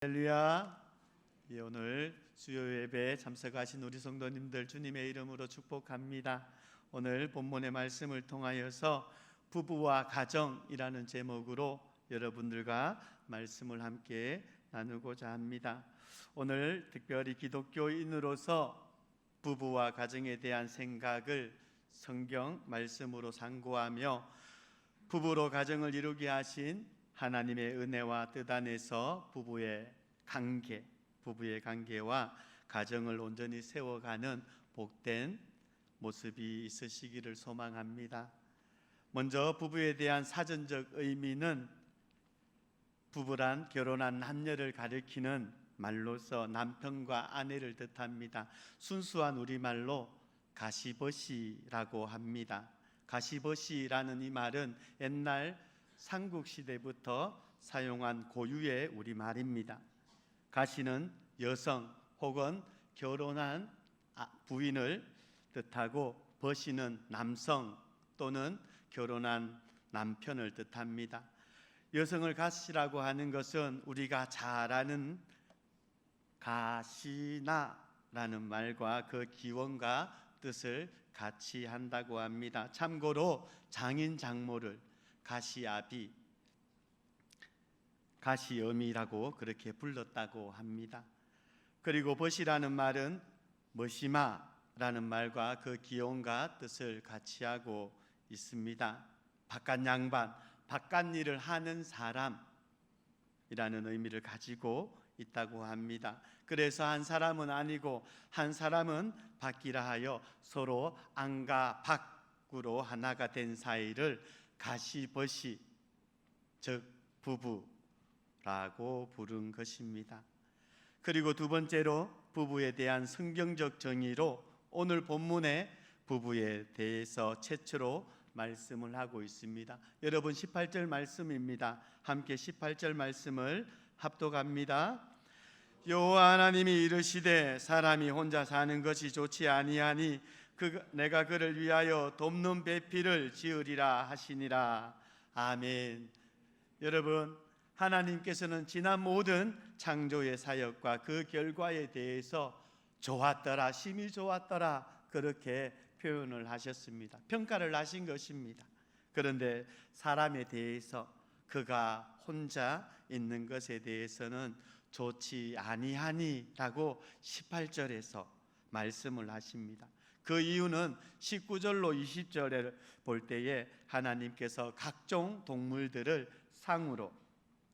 할렐루야. 오늘 수요 예배에 참석하신 우리 성도님들 주님의 이름으로 축복합니다. 오늘 본문의 말씀을 통하여서 부부와 가정이라는 제목으로 여러분들과 말씀을 함께 나누고자 합니다. 오늘 특별히 기독교인으로서 부부와 가정에 대한 생각을 성경 말씀으로 상고하며 부부로 가정을 이루게 하신 하나님의 은혜와 뜻 안에서 부부의 관계와 가정을 온전히 세워가는 복된 모습이 있으시기를 소망합니다. 먼저 부부에 대한 사전적 의미는 부부란 결혼한 남녀를 가리키는 말로서 남편과 아내를 뜻합니다. 순수한 우리말로 가시버시라고 합니다. 가시버시라는 이 말은 옛날 삼국시대부터 사용한 고유의 우리말입니다. 가시는 여성 혹은 결혼한 부인을 뜻하고 버시는 남성 또는 결혼한 남편을 뜻합니다. 여성을 가시라고 하는 것은 우리가 잘 아는 가시나라는 말과 그 기원과 뜻을 같이 한다고 합니다. 참고로 장인 장모를 가시아비, 가시어미라고 그렇게 불렀다고 합니다. 그리고 벗이라는 말은 머시마라는 말과 그 기원과 뜻을 같이 하고 있습니다. 바깥 양반, 바깥 일을 하는 사람이라는 의미를 가지고 있다고 합니다. 그래서 한 사람은 아니고 한 사람은 밖이라 하여 서로 안과 밖으로 하나가 된 사이를 가시버시, 즉 부부라고 부른 것입니다. 그리고 두 번째로 부부에 대한 성경적 정의로 오늘 본문에 부부에 대해서 최초로 말씀을 하고 있습니다. 여러분 18절 말씀입니다. 함께 18절 말씀을 합독합니다. 여호와 하나님이 이르시되 사람이 혼자 사는 것이 좋지 아니하니 내가 그를 위하여 돕는 배필을 지으리라 하시니라. 아멘. 여러분, 하나님께서는 지난 모든 창조의 사역과 그 결과에 대해서 좋았더라, 심히 좋았더라 그렇게 표현을 하셨습니다. 평가를 하신 것입니다. 그런데 사람에 대해서 그가 혼자 있는 것에 대해서는 좋지 아니하니라고 18절에서 말씀을 하십니다. 그 이유는 19절로 20절을 볼 때에 하나님께서 각종 동물들을 상으로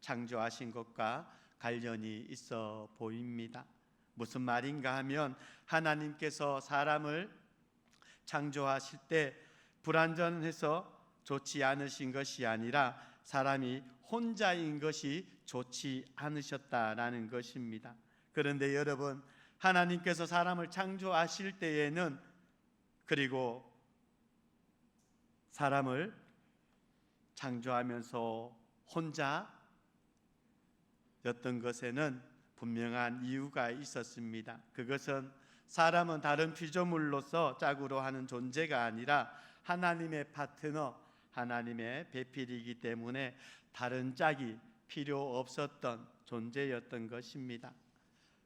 창조하신 것과 관련이 있어 보입니다. 무슨 말인가 하면 하나님께서 사람을 창조하실 때 불완전해서 좋지 않으신 것이 아니라 사람이 혼자인 것이 좋지 않으셨다라는 것입니다. 그런데 여러분, 하나님께서 사람을 창조하실 때에는 그리고 사람을 창조하면서 혼자였던 것에는 분명한 이유가 있었습니다. 그것은 사람은 다른 피조물로서 짝으로 하는 존재가 아니라 하나님의 파트너, 하나님의 배필이기 때문에 다른 짝이 필요 없었던 존재였던 것입니다.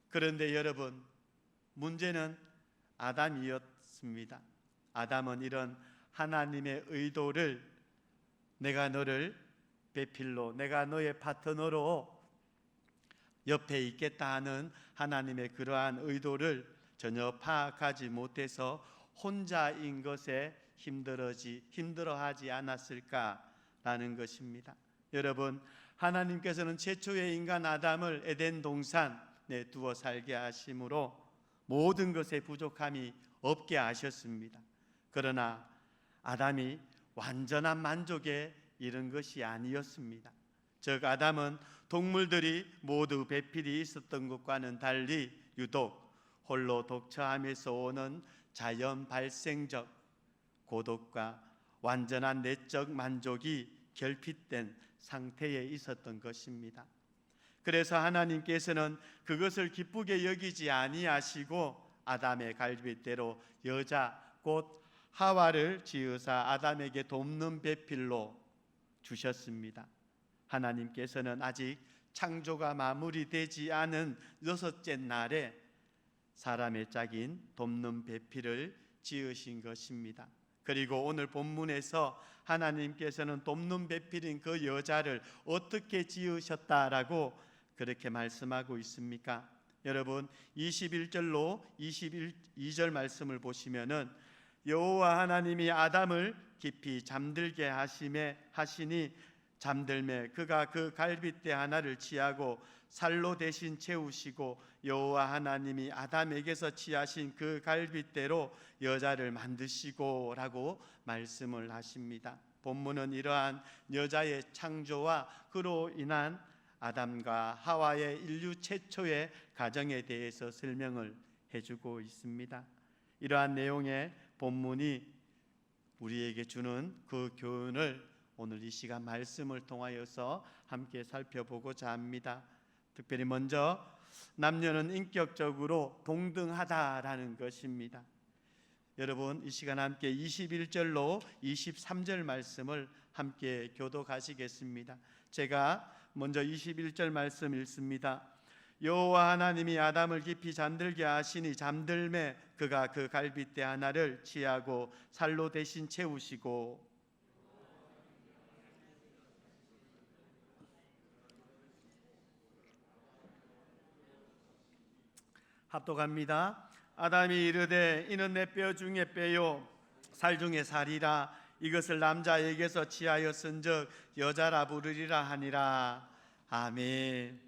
그런데 여러분, 문제는 아담이었습니다. 아담은 이런 하나님의 의도를 내가 너를 배필로, 내가 너의 파트너로 옆에 있겠다 하는 하나님의 그러한 의도를 전혀 파악하지 못해서 혼자인 것에 힘들어하지 않았을까라는 것입니다. 여러분, 하나님께서는 최초의 인간 아담을 에덴 동산에 두어 살게 하심으로 모든 것에 부족함이 없게 하셨습니다. 그러나 아담이 완전한 만족에 이른 것이 아니었습니다. 즉 아담은 동물들이 모두 배필이 있었던 것과는 달리 유독 홀로 독처함에서 오는 자연 발생적 고독과 완전한 내적 만족이 결핍된 상태에 있었던 것입니다. 그래서 하나님께서는 그것을 기쁘게 여기지 아니하시고 아담의 갈빗대로 여자 곧 하와를 지으사 아담에게 돕는 배필로 주셨습니다. 하나님께서는 아직 창조가 마무리되지 않은 여섯째 날에 사람의 짝인 돕는 배필을 지으신 것입니다. 그리고 오늘 본문에서 하나님께서는 돕는 배필인 그 여자를 어떻게 지으셨다라고 그렇게 말씀하고 있습니까? 여러분 21절로 22절 말씀을 보시면은 여호와 하나님이 아담을 깊이 잠들게 하시니 잠들매 그가 그 갈빗대 하나를 취하고 살로 대신 채우시고 여호와 하나님이 아담에게서 취하신 그 갈빗대로 여자를 만드시고 라고 말씀을 하십니다. 본문은 이러한 여자의 창조와 그로 인한 아담과 하와의 인류 최초의 가정에 대해서 설명을 해주고 있습니다. 이러한 내용의 본문이 우리에게 주는 그 교훈을 오늘 이 시간 말씀을 통하여서 함께 살펴보고자 합니다. 특별히 먼저 남녀는 인격적으로 동등하다라는 것입니다. 여러분 이 시간 함께 21절로 23절 말씀을 함께 교독하시겠습니다. 제가 먼저 21절 말씀 읽습니다. 여호와 하나님이 아담을 깊이 잠들게 하시니 잠들매 그가 그 갈빗대 하나를 취하고 살로 대신 채우시고 합독합니다. 아담이 이르되 이는 내 뼈 중에 뼈요 살 중에 살이라 이것을 남자에게서 취하였은즉 여자라 부르리라 하니라. 아멘.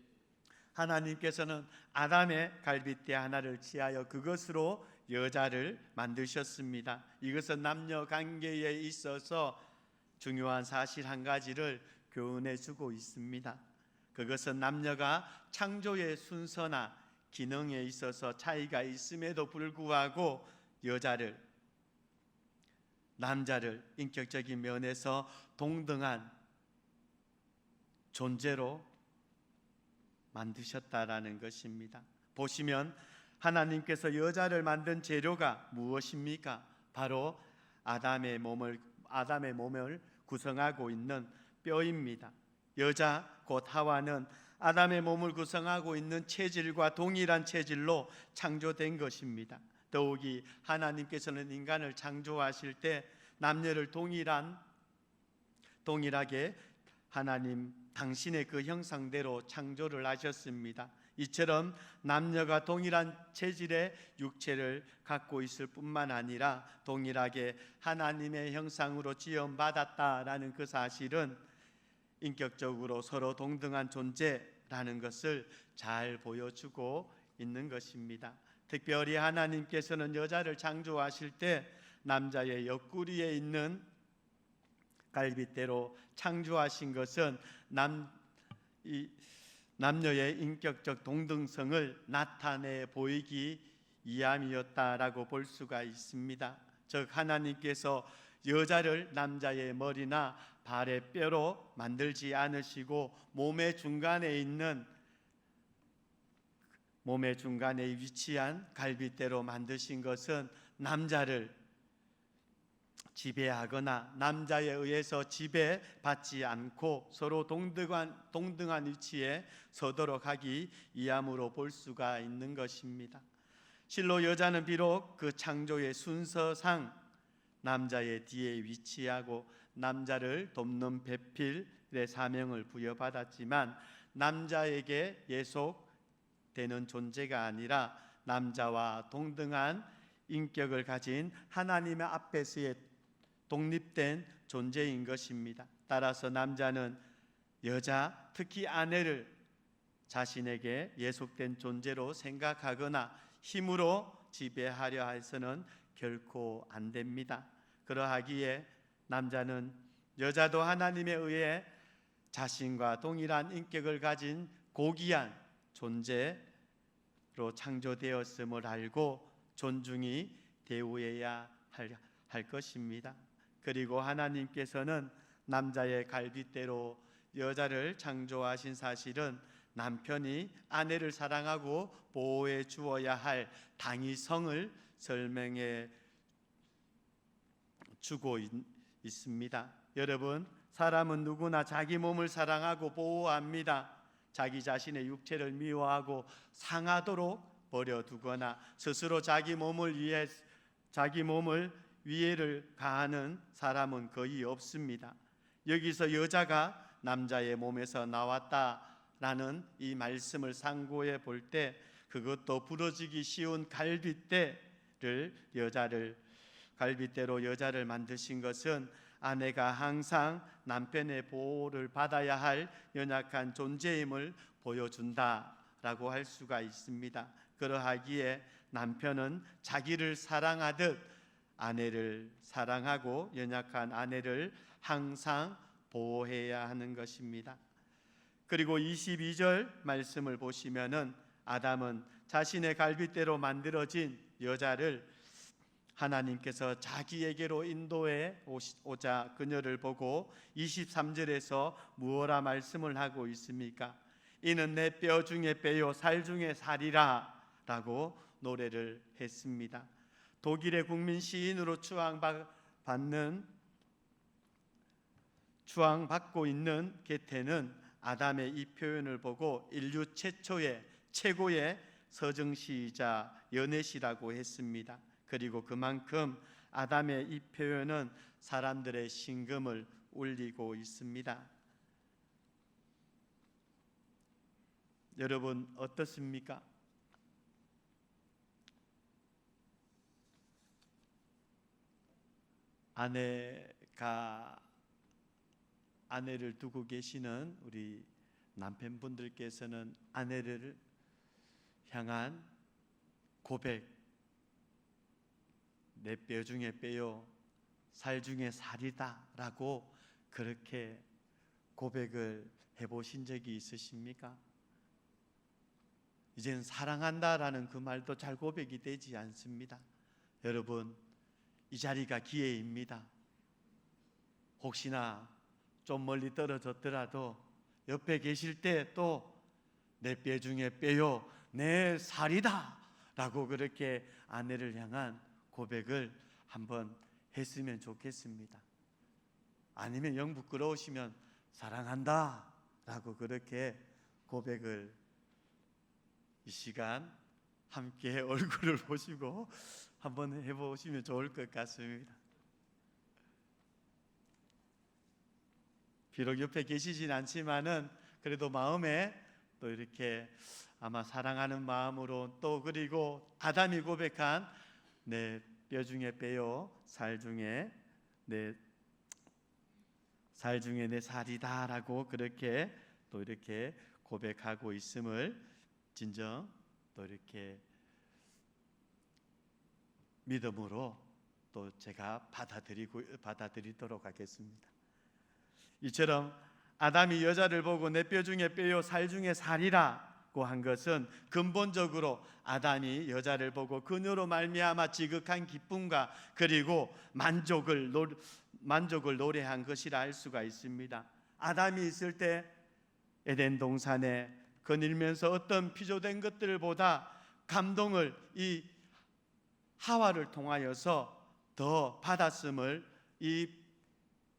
하나님께서는 아담의 갈빗대 하나를 취하여 그것으로 여자를 만드셨습니다. 이것은 남녀 관계에 있어서 중요한 사실 한 가지를 교훈해 주고 있습니다. 그것은 남녀가 창조의 순서나 기능에 있어서 차이가 있음에도 불구하고 여자를 남자를 인격적인 면에서 동등한 존재로 만드셨다라는 것입니다. 보시면 하나님께서 여자를 만든 재료가 무엇입니까? 바로 아담의 몸을 구성하고 있는 뼈입니다. 여자 곧 하와는 아담의 몸을 구성하고 있는 체질과 동일한 체질로 창조된 것입니다. 더욱이 하나님께서는 인간을 창조하실 때 남녀를 동일하게 하나님 당신의 그 형상대로 창조를 하셨습니다. 이처럼 남녀가 동일한 체질의 육체를 갖고 있을 뿐만 아니라 동일하게 하나님의 형상으로 지음받았다라는 그 사실은 인격적으로 서로 동등한 존재라는 것을 잘 보여주고 있는 것입니다. 특별히 하나님께서는 여자를 창조하실 때 남자의 옆구리에 있는 갈빗대로 창조하신 것은 남녀의 인격적 동등성을 나타내 보이기 위함이었다라고 볼 수가 있습니다. 즉 하나님께서 여자를 남자의 머리나 발의 뼈로 만들지 않으시고 몸의 중간에 위치한 갈빗대로 만드신 것은 남자를 지배하거나 남자에 의해서 지배받지 않고 서로 동등한 위치에 서도록 하기 위함으로 볼 수가 있는 것입니다. 실로 여자는 비록 그 창조의 순서상 남자의 뒤에 위치하고 남자를 돕는 배필의 사명을 부여받았지만 남자에게 예속되는 존재가 아니라 남자와 동등한 인격을 가진 하나님의 앞에서의 독립된 존재인 것입니다. 따라서 남자는 여자, 특히 아내를 자신에게 예속된 존재로 생각하거나 힘으로 지배하려 해서는 결코 안 됩니다. 그러하기에 남자는 여자도 하나님에 의해 자신과 동일한 인격을 가진 고귀한 존재로 창조되었음을 알고 존중히 대우해야 할 것입니다. 그리고 하나님께서는 남자의 갈빗대로 여자를 창조하신 사실은 남편이 아내를 사랑하고 보호해 주어야 할 당위성을 설명해 주고 있습니다. 여러분, 사람은 누구나 자기 몸을 사랑하고 보호합니다. 자기 자신의 육체를 미워하고 상하도록 버려두거나 스스로 자기 몸을 위해를 가하는 사람은 거의 없습니다. 여기서 여자가 남자의 몸에서 나왔다라는 이 말씀을 상고해 볼 때 그것도 부러지기 쉬운 갈빗대로 여자를 만드신 것은 아내가 항상 남편의 보호를 받아야 할 연약한 존재임을 보여준다라고 할 수가 있습니다. 그러하기에 남편은 자기를 사랑하듯 아내를 사랑하고 연약한 아내를 항상 보호해야 하는 것입니다. 그리고 22절 말씀을 보시면은 아담은 자신의 갈빗대로 만들어진 여자를 하나님께서 자기에게로 인도해 오자 그녀를 보고 23절에서 무엇라 말씀을 하고 있습니까? 이는 내 뼈 중에 뼈요 살 중에 살이라 라고 노래를 했습니다. 독일의 국민 시인으로 추앙받고 있는 게테는 아담의 이 표현을 보고 인류 최고의 서정시이자 연애시라고 했습니다. 그리고 그만큼 아담의 이 표현은 사람들의 심금을 울리고 있습니다. 여러분 어떻습니까? 아내를 두고 계시는 우리 남편분들께서는 아내를 향한 고백, 내 뼈 중에 뼈요 살 중에 살이다 라고 그렇게 고백을 해보신 적이 있으십니까? 이제는 사랑한다라는 그 말도 잘 고백이 되지 않습니다. 여러분, 이 자리가 기회입니다. 혹시나 좀 멀리 떨어졌더라도 옆에 계실 때 또 내 뼈 중에 뼈요 내 살이다 라고 그렇게 아내를 향한 고백을 한번 했으면 좋겠습니다. 아니면 영 부끄러우시면 사랑한다 라고 그렇게 고백을 이 시간 함께 얼굴을 보시고 한번 해보시면 좋을 것 같습니다. 비록 옆에 계시진 않지만은 그래도 마음에 또 이렇게 아마 사랑하는 마음으로 또 그리고 아담이 고백한 내 뼈 중에 뼈요 살 중에 내 살이다라고 그렇게 또 이렇게 고백하고 있음을 진정 또 이렇게 믿음으로 또 제가 받아들이도록 하겠습니다. 이처럼 아담이 여자를 보고 내 뼈 중에 뼈요 살 중에 살이라고 한 것은 근본적으로 아담이 여자를 보고 그녀로 말미암아 지극한 기쁨과 그리고 만족을 노래한 것이라 할 수가 있습니다. 아담이 있을 때 에덴 동산에 거닐면서 어떤 피조된 것들보다 감동을 이 하와를 통하여서 더 받았음을 이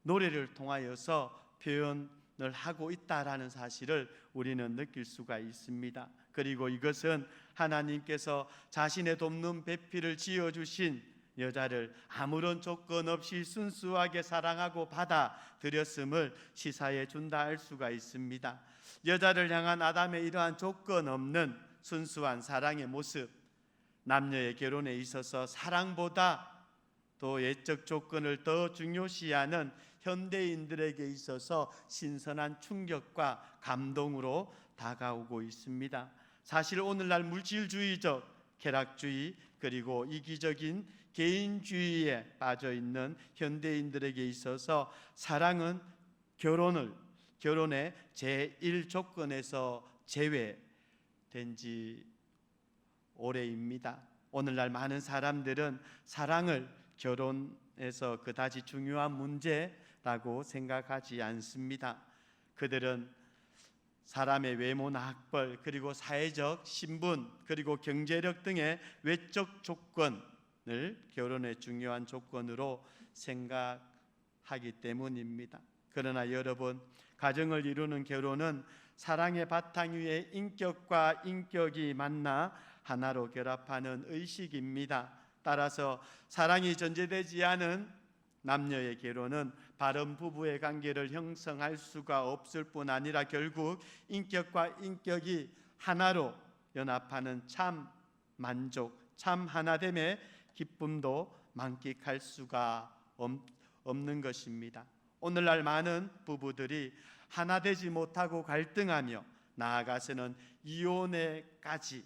노래를 통하여서 표현을 하고 있다라는 사실을 우리는 느낄 수가 있습니다. 그리고 이것은 하나님께서 자신의 돕는 배필을 지어주신 여자를 아무런 조건 없이 순수하게 사랑하고 받아들였음을 시사해 준다 할 수가 있습니다. 여자를 향한 아담의 이러한 조건 없는 순수한 사랑의 모습, 남녀의 결혼에 있어서 사랑보다 또 예적 조건을 더 중요시하는 현대인들에게 있어서 신선한 충격과 감동으로 다가오고 있습니다. 사실 오늘날 물질주의적 쾌락주의 그리고 이기적인 개인주의에 빠져있는 현대인들에게 있어서 사랑은 결혼의 제1조건에서 제외된 지 오래입니다. 오늘날 많은 사람들은 사랑을 결혼에서 그다지 중요한 문제라고 생각하지 않습니다. 그들은 사람의 외모나 학벌 그리고 사회적 신분 그리고 경제력 등의 외적 조건을 결혼의 중요한 조건으로 생각하기 때문입니다. 그러나 여러분, 가정을 이루는 결혼은 사랑의 바탕 위에 인격과 인격이 만나 하나로 결합하는 의식입니다. 따라서 사랑이 전제되지 않은 남녀의 결혼은 바른 부부의 관계를 형성할 수가 없을 뿐 아니라 결국 인격과 인격이 하나로 연합하는 참 만족, 참 하나됨의 기쁨도 만끽할 수가 없는 것입니다. 오늘날 많은 부부들이 하나 되지 못하고 갈등하며 나아가서는 이혼에까지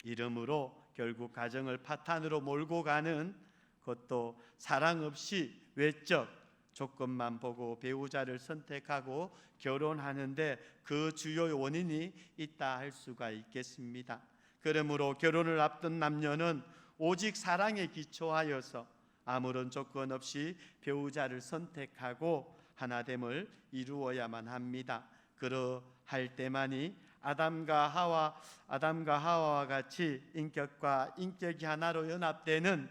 이름으로 결국 가정을 파탄으로 몰고 가는 것도 사랑 없이 외적 조건만 보고 배우자를 선택하고 결혼하는데 그 주요 원인이 있다 할 수가 있겠습니다. 그러므로 결혼을 앞둔 남녀는 오직 사랑에 기초하여서 아무런 조건 없이 배우자를 선택하고 하나됨을 이루어야만 합니다. 그러할 때만이 아담과 하와와 같이 인격과 인격이 하나로 연합되는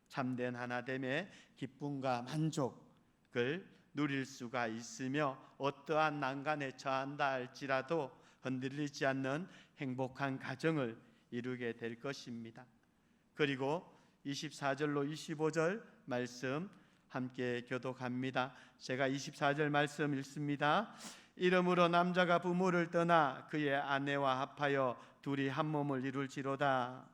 참된 하나됨의 기쁨과 만족을 누릴 수가 있으며 어떠한 난간에 처한다 할지라도 흔들리지 않는 행복한 가정을 이루게 될 것입니다. 그리고 24절로 25절 말씀 함께 교독합니다. 제가 24절 말씀 읽습니다. 이러므로 남자가 부모를 떠나 그의 아내와 합하여 둘이 한 몸을 이룰지로다.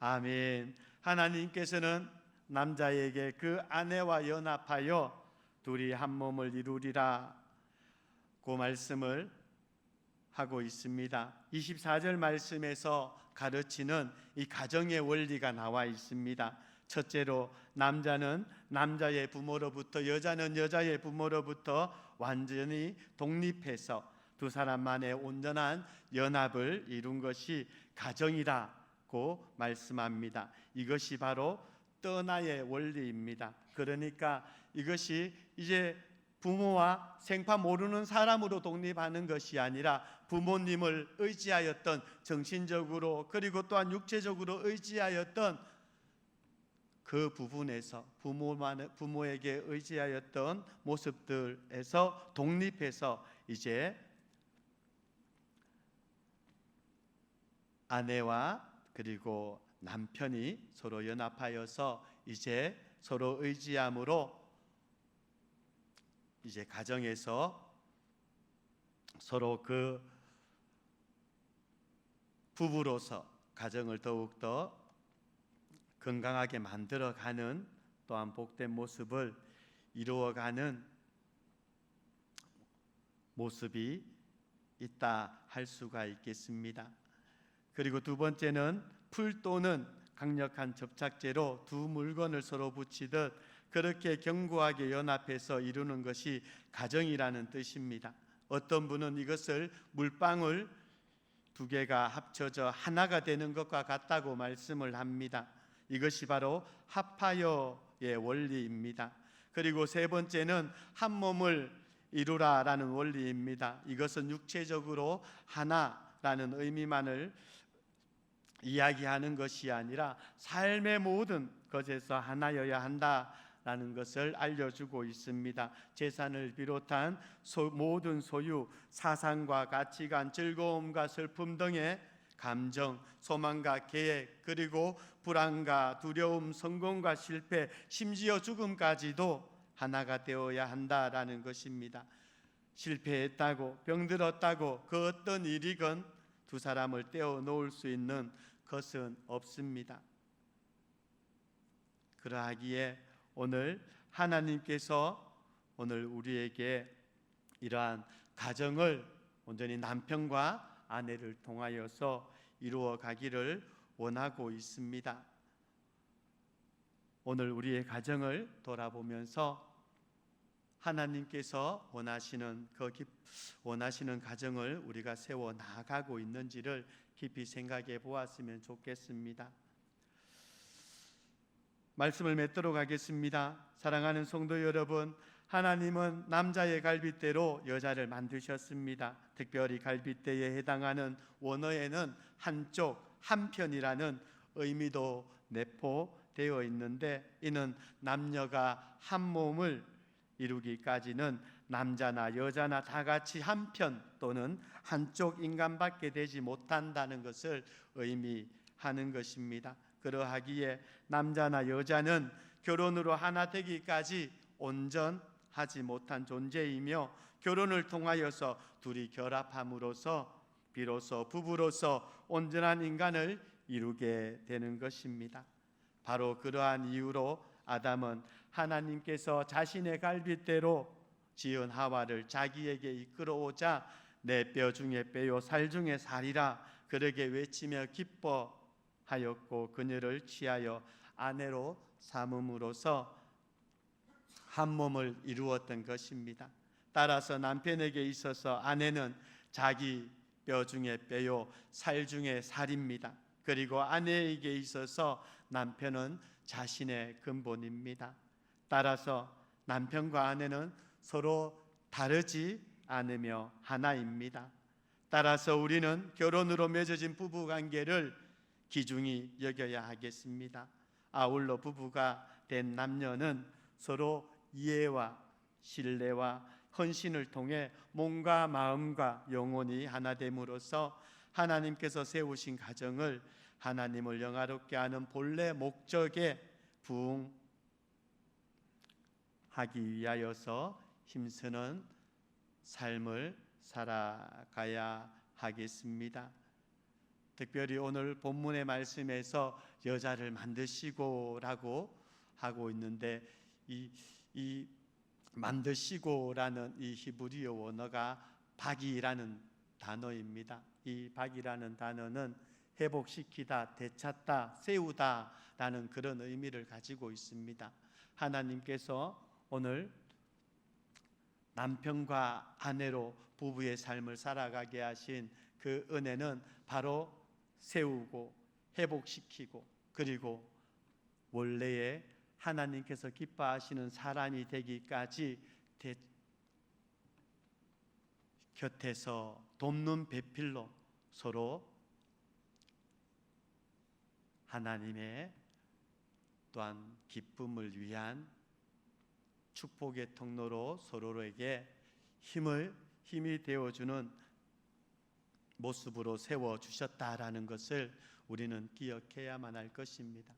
아멘. 하나님께서는 남자에게 그 아내와 연합하여 둘이 한 몸을 이루리라 그 말씀을 하고 있습니다. 24절 말씀에서 가르치는 이 가정의 원리가 나와 있습니다. 첫째로 남자는 남자의 부모로부터, 여자는 여자의 부모로부터 완전히 독립해서 두 사람만의 온전한 연합을 이룬 것이 가정이라고 말씀합니다. 이것이 바로 떠나의 원리입니다. 그러니까 이것이 이제 부모와 생파 모르는 사람으로 독립하는 것이 아니라 부모님을 의지하였던, 정신적으로 그리고 또한 육체적으로 의지하였던 그 부분에서 부모에게 의지하였던 모습들에서 독립해서 이제 아내와 그리고 남편이 서로 연합하여서 이제 서로 의지함으로 이제 가정에서 서로 그 부부로서 가정을 더욱더 건강하게 만들어가는, 또한 복된 모습을 이루어가는 모습이 있다 할 수가 있겠습니다. 그리고 두 번째는 풀 또는 강력한 접착제로 두 물건을 서로 붙이듯 그렇게 견고하게 연합해서 이루는 것이 가정이라는 뜻입니다. 어떤 분은 이것을 물방울 두 개가 합쳐져 하나가 되는 것과 같다고 말씀을 합니다. 이것이 바로 합하여의 원리입니다. 그리고 세 번째는 한 몸을 이루라라는 원리입니다. 이것은 육체적으로 하나라는 의미만을 이야기하는 것이 아니라 삶의 모든 것에서 하나여야 한다라는 것을 알려주고 있습니다. 재산을 비롯한 모든 소유, 사상과 가치관, 즐거움과 슬픔 등의 감정, 소망과 계획, 그리고 불안과 두려움, 성공과 실패, 심지어 죽음까지도 하나가 되어야 한다라는 것입니다. 실패했다고, 병들었다고 그 어떤 일이건 두 사람을 떼어 놓을 수 있는 것은 없습니다. 그러하기에 오늘 하나님께서 오늘 우리에게 이러한 가정을 온전히 남편과 아내를 통하여서 이루어 가기를 원하고 있습니다. 오늘 우리의 가정을 돌아보면서 하나님께서 원하시는 가정을 우리가 세워 나가고 있는지를 깊이 생각해 보았으면 좋겠습니다. 말씀을 맺도록 하겠습니다. 사랑하는 성도 여러분, 하나님은 남자의 갈빗대로 여자를 만드셨습니다. 특별히 갈빗대에 해당하는 원어에는 한쪽, 한편이라는 의미도 내포 되어 있는데 이는 남녀가 한 몸을 이루기까지는 남자나 여자나 다 같이 한편 또는 한쪽 인간밖에 되지 못한다는 것을 의미하는 것입니다. 그러하기에 남자나 여자는 결혼으로 하나 되기까지 온전하지 못한 존재이며 결혼을 통하여서 둘이 결합함으로써 비로소 부부로서 온전한 인간을 이루게 되는 것입니다. 바로 그러한 이유로 아담은 하나님께서 자신의 갈빗대로 지은 하와를 자기에게 이끌어오자 내 뼈 중에 뼈요 살 중에 살이라 그러게 외치며 기뻐하였고 그녀를 취하여 아내로 삼음으로써 한 몸을 이루었던 것입니다. 따라서 남편에게 있어서 아내는 자기 뼈 중에 뼈요 살 중에 살입니다. 그리고 아내에게 있어서 남편은 자신의 근본입니다. 따라서 남편과 아내는 서로 다르지 않으며 하나입니다. 따라서 우리는 결혼으로 맺어진 부부관계를 귀중히 여겨야 하겠습니다. 아울러 부부가 된 남녀는 서로 이해와 신뢰와 헌신을 통해 몸과 마음과 영혼이 하나됨으로써 하나님께서 세우신 가정을 하나님을 영화롭게 하는 본래 목적에 부응하기 위하여서 힘쓰는 삶을 살아가야 하겠습니다. 특별히 오늘 본문의 말씀에서 여자를 만드시고라고 하고 있는데 이 만드시고라는 이 히브리어 원어가 박이라는 단어입니다. 이 박이라는 단어는 회복시키다, 되찾다, 세우다라는 그런 의미를 가지고 있습니다. 하나님께서 오늘 남편과 아내로 부부의 삶을 살아가게 하신 그 은혜는 바로 세우고 회복시키고 그리고 원래의 하나님께서 기뻐하시는 사람이 되기까지 곁에서 돕는 배필로 서로 하나님의 또한 기쁨을 위한 축복의 통로로 서로에게 힘이 되어주는 모습으로 세워주셨다라는 것을 우리는 기억해야만 할 것입니다.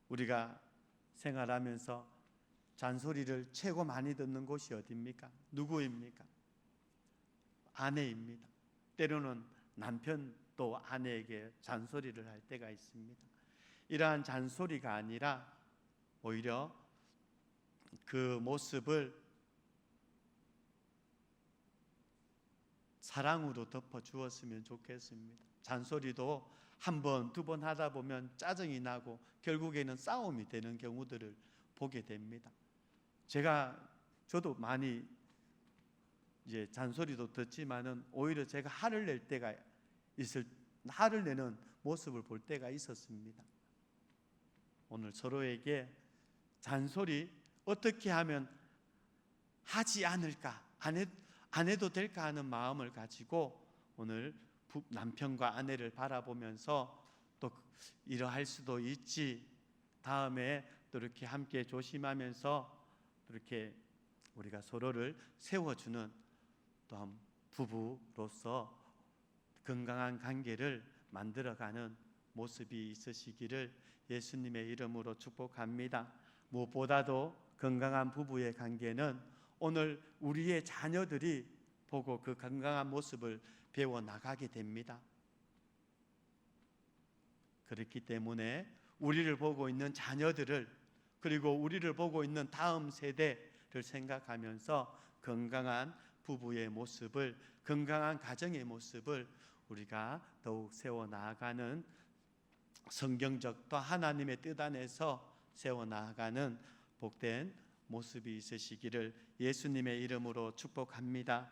우리가 생활하면서 잔소리를 최고 많이 듣는 곳이 어디입니까? 누구입니까? 아내입니다. 때로는 남편도 아내에게 잔소리를 할 때가 있습니다. 이러한 잔소리가 아니라 오히려 그 모습을 사랑으로 덮어주었으면 좋겠습니다. 잔소리도 한 번, 두 번 하다 보면 짜증이 나고 결국에는 싸움이 되는 경우들을 보게 됩니다. 저도 많이 이제 잔소리도 듣지만은 오히려 제가 화를 내는 모습을 볼 때가 있었습니다. 오늘 서로에게 잔소리 어떻게 하면 하지 않을까, 안 해도 될까 하는 마음을 가지고 오늘 남편과 아내를 바라보면서 또 이러할 수도 있지, 다음에 또 이렇게 함께 조심하면서 이렇게 우리가 서로를 세워주는 또한 부부로서 건강한 관계를 만들어가는 모습이 있으시기를 예수님의 이름으로 축복합니다. 무엇보다도 건강한 부부의 관계는 오늘 우리의 자녀들이 보고 그 건강한 모습을 배워나가게 됩니다. 그렇기 때문에 우리를 보고 있는 자녀들을 그리고 우리를 보고 있는 다음 세대를 생각하면서 건강한 부부의 모습을, 건강한 가정의 모습을 우리가 더욱 세워나가는 성경적 또 하나님의 뜻 안에서 세워나가는 복된 모습이 있으시기를 예수님의 이름으로 축복합니다.